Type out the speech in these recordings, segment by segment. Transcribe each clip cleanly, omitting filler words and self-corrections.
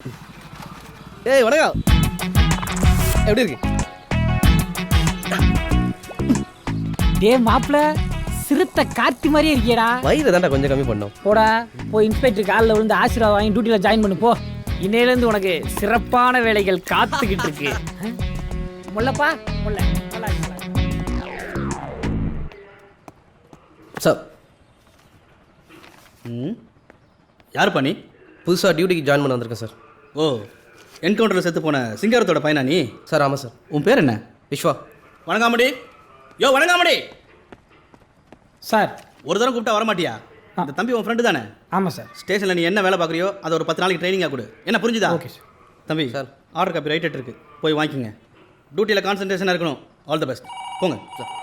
ஏய் வணக்கம், எப்படி இருக்கு? டே மாப்பிள, சிறுத்தை கார்த்தி மாதிரியே இருக்கியடா. வயிறு தாண்டா கொஞ்சம் கம்மி பண்ணோம். போடா போய் இன்ஸ்பெக்டர் காலில் விழுந்து ஆசீர்வாதம் வாங்கி டியூட்டியில் ஜாயின் பண்ணு போ. இன்னையிலேருந்து உனக்கு சிறப்பான வேலைகள் காத்துக்கிட்டு இருக்கு. முல்லப்பா முல்ல. சார், யார் பண்ணி? புதுசாக டியூட்டிக்கு ஜாயின் பண்ண வந்திருக்கேன் சார். ஓ, என்கவுண்டரில் செத்து போன சிங்காரத்தோட பையனா நீ? சார் ஆமாம் சார். உன் பேர் என்ன? விஸ்வா. வணங்காமடி. யோ வணங்காமடி. சார் ஒரு தடவை கூப்பிட்டா வரமாட்டியா? இந்த தம்பி உன் ஃப்ரெண்டு தானே? ஆமாம் சார். ஸ்டேஷனில் நீ என்ன வேலை பார்க்குறியோ அதை ஒரு 10 நாளைக்கு ட்ரைனிங்காக கொடு. என்ன புரிஞ்சுதா? Okay sir. தம்பி சார். ஆர்டர் காப்பி ரைட் இருக்கு, போய் வாங்கிக்கங்க. டியூட்டியில் கான்சன்ட்ரேஷனாக இருக்கணும். All the best. போங்க சார்.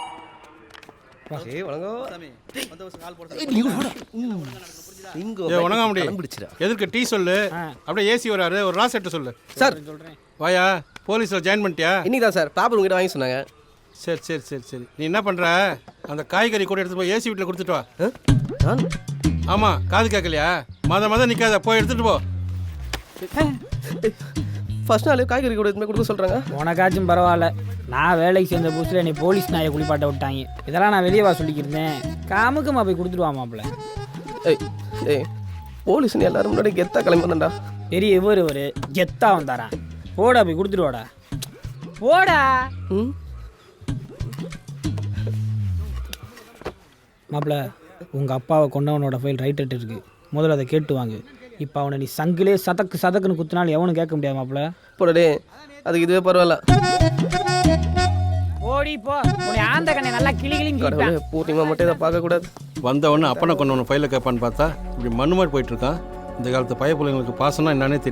ஏய் வணக்கம். சாமி, பந்தோபஸ்து கால் போட இங்கே வணங்காமடி. பிடிச்சிடா எதற்கு டீ சொல்லு, அப்படியே ஏசி வராரு, ஒரு ராசெட்டு சொல்லு. சார். வாயா, போலீஸில் ஜாயின் பண்ணிட்டியா? இன்னைக்கு தான் சார் பேப்பர் உங்ககிட்ட வாங்கி சொன்னாங்க. சரி சரி சரி சரி. நீ என்ன பண்ணுற, அந்த காய்கறி கூட எடுத்து போய் ஏசி வீட்டில் கொடுத்துட்டு வா. நான் ஆமாம், காது கேட்கலையா? மத நிற்காத, போய் எடுத்துகிட்டு போ. ஃபர்ஸ்ட் நாள் காய்கறி கூட எதுவுமே கொடுக்க சொல்கிறாங்க. உனக்காச்சும் பரவாயில்ல. நான் வேலைக்கு சேர்ந்த புதுசில் என்னை போலீஸ் நாயை குளிப்பாட்ட விட்டாங்க. இதெல்லாம் நான் வெளியே வா சொல்லிக்கிருந்தேன். காமுக்குமா போய் கொடுத்துருவா மாப்பிள்ள. ஏய் ஏய் போலீஸ்னு எல்லாரும் முன்னாடி கெத்தா கிளம்பி வந்தேன்டா. பெரிய இவர் கெத்தா வந்தாரா? போடா போய் கொடுத்துருவாடா. போடா. ம் மாப்பிள்ள, உங்கள் அப்பாவை கொண்டவனோட ஃபைல் ரைட் இருக்கு. முதல்ல அதை கேட்டு வாங்க. இப்போ அவனை நீ சங்கிலே சதக்குன்னு குத்தினாலும் எவனும் கேட்க முடியாது மாப்பிள்ள. போடே, அதுக்கு இதுவே பரவாயில்ல. ஓடி போ. உன்னை ஆந்த கண்ணை நல்லா கிளிகிளின்னு கடவுளே, பூர்ணிமா மட்டும் இதை பார்க்கக்கூடாது. வந்தவொடனே அப்பனை கொண்டவனை ஃபைலில் கேட்பான்னு பார்த்தா இப்படி மண்ணு மாதிரி போயிட்டுருக்கான். இந்த காலத்து பைய பிள்ளைங்களுக்கு பாசம்னா என்னன்னே தெரியல.